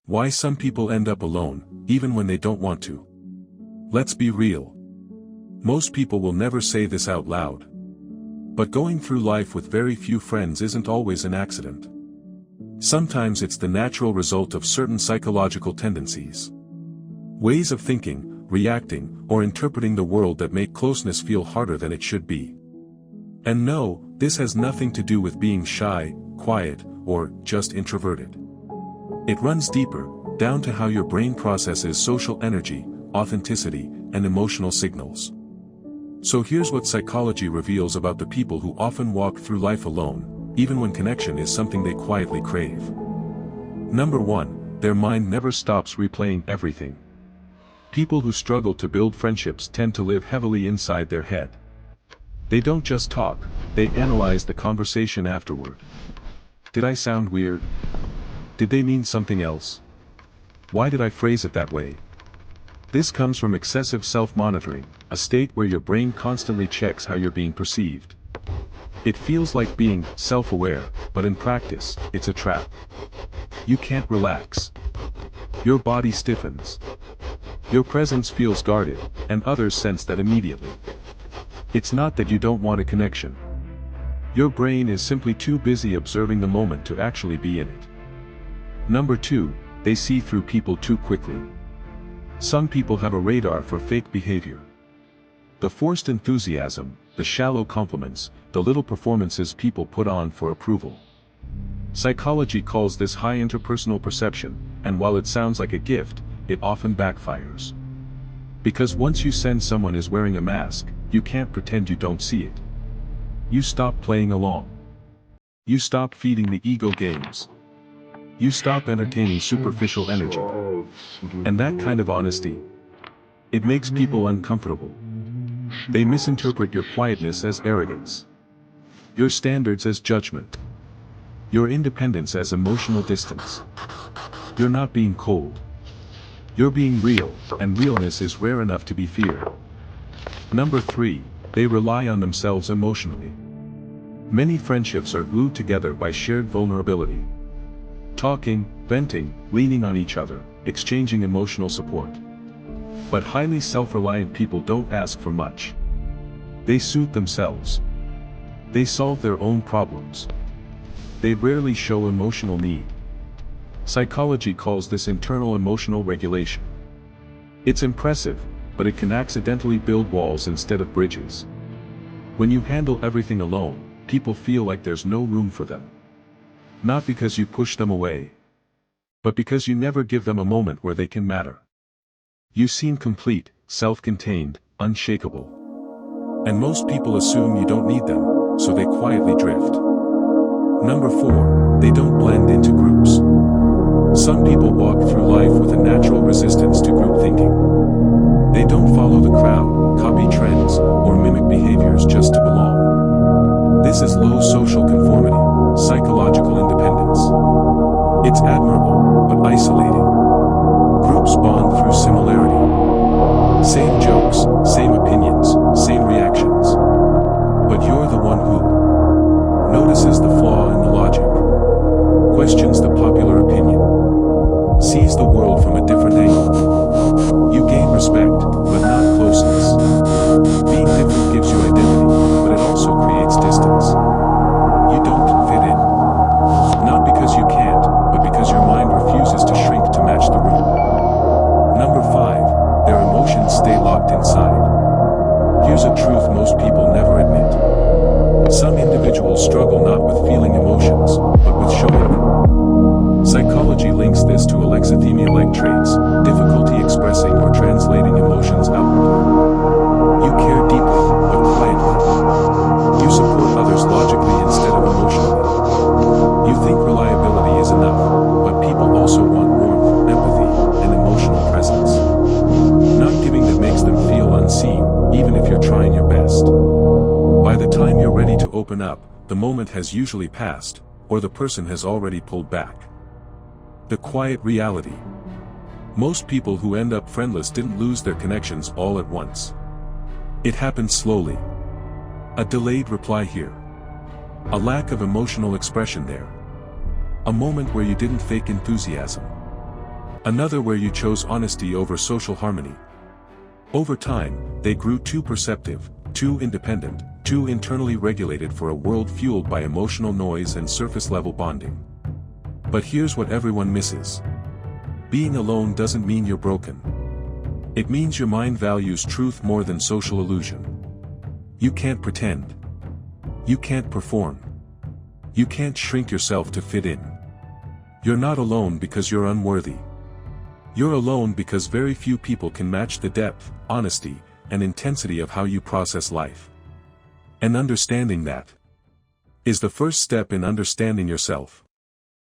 Why some people end up alone, even when they don't want to. Let's be real. Most people will never say this out loud. But going through life with very few friends isn't always an accident. Sometimes it's the natural result of certain psychological tendencies. Ways of thinking, reacting, or interpreting the world that make closeness feel harder than it should be. And no, this has nothing to do with being shy, quiet, or just introverted. It runs deeper, down to how your brain processes social energy, authenticity, and emotional signals. So here's what psychology reveals about the people who often walk through life alone, even when connection is something they quietly crave. Number 1, their mind never stops replaying everything. People who struggle to build friendships tend to live heavily inside their head. They don't just talk, they analyze the conversation afterward. Did I sound weird? Did they mean something else? Why did I phrase it that way? This comes from excessive self-monitoring, a state where your brain constantly checks how you're being perceived. It feels like being self-aware, but in practice, it's a trap. You can't relax. Your body stiffens. Your presence feels guarded, and others sense that immediately. It's not that you don't want a connection. Your brain is simply too busy observing the moment to actually be in it. Number 2, they see through people too quickly. Some people have a radar for fake behavior. The forced enthusiasm, the shallow compliments, the little performances people put on for approval. Psychology calls this high interpersonal perception, and while it sounds like a gift, it often backfires. Because once you sense someone is wearing a mask, you can't pretend you don't see it. You stop playing along. You stop feeding the ego games. You stop entertaining superficial energy. And that kind of honesty, it makes people uncomfortable. They misinterpret your quietness as arrogance, your standards as judgment, your independence as emotional distance. You're not being cold. You're being real, and realness is rare enough to be feared. Number 3, they rely on themselves emotionally. Many friendships are glued together by shared vulnerability. Talking, venting, leaning on each other, exchanging emotional support. But highly self-reliant people don't ask for much. They soothe themselves. They solve their own problems. They rarely show emotional need. Psychology calls this internal emotional regulation. It's impressive, but it can accidentally build walls instead of bridges. When you handle everything alone, people feel like there's no room for them. Not because you push them away, but because you never give them a moment where they can matter. You seem complete, self-contained, unshakable. And most people assume you don't need them, so they quietly drift. Number 4, they don't blend into groups. Some people walk through life with a natural resistance to group thinking. They don't follow the crowd, copy trends, or mimic behaviors just to belong. This is low social conformity, psychological independence. It's admirable, but isolating. Groups bond through similarity. Same jokes, same opinions, same reactions. But you're the one who notices the flaw in the logic, questions the popular opinion, sees the world from a different angle. You gain respect, but not closeness. Being different gives you identity, but it also creates distance. You don't fit in. Not because you can't, but because your mind refuses to shrink to match the room. Number 5, their emotions stay locked inside. Here's a truth most people never admit. Some individuals struggle not with feeling emotions, but with showing them. Psychology links this to alexithymia-like traits, difficulty expressing or translating emotions outwardly. You care deeply, but quietly. You support others logically instead of emotionally. You think reliability is enough, but people also want warmth, empathy, and emotional presence. Not giving that makes them feel unseen, even if you're trying your best. By the time you're ready to open up, the moment has usually passed, or the person has already pulled back. The quiet reality. Most people who end up friendless didn't lose their connections all at once. It happened slowly. A delayed reply here. A lack of emotional expression there. A moment where you didn't fake enthusiasm. Another where you chose honesty over social harmony. Over time, they grew too perceptive, too independent, too internally regulated for a world fueled by emotional noise and surface-level bonding. But here's what everyone misses. Being alone doesn't mean you're broken. It means your mind values truth more than social illusion. You can't pretend. You can't perform. You can't shrink yourself to fit in. You're not alone because you're unworthy. You're alone because very few people can match the depth, honesty, and intensity of how you process life. And understanding that is the first step in understanding yourself.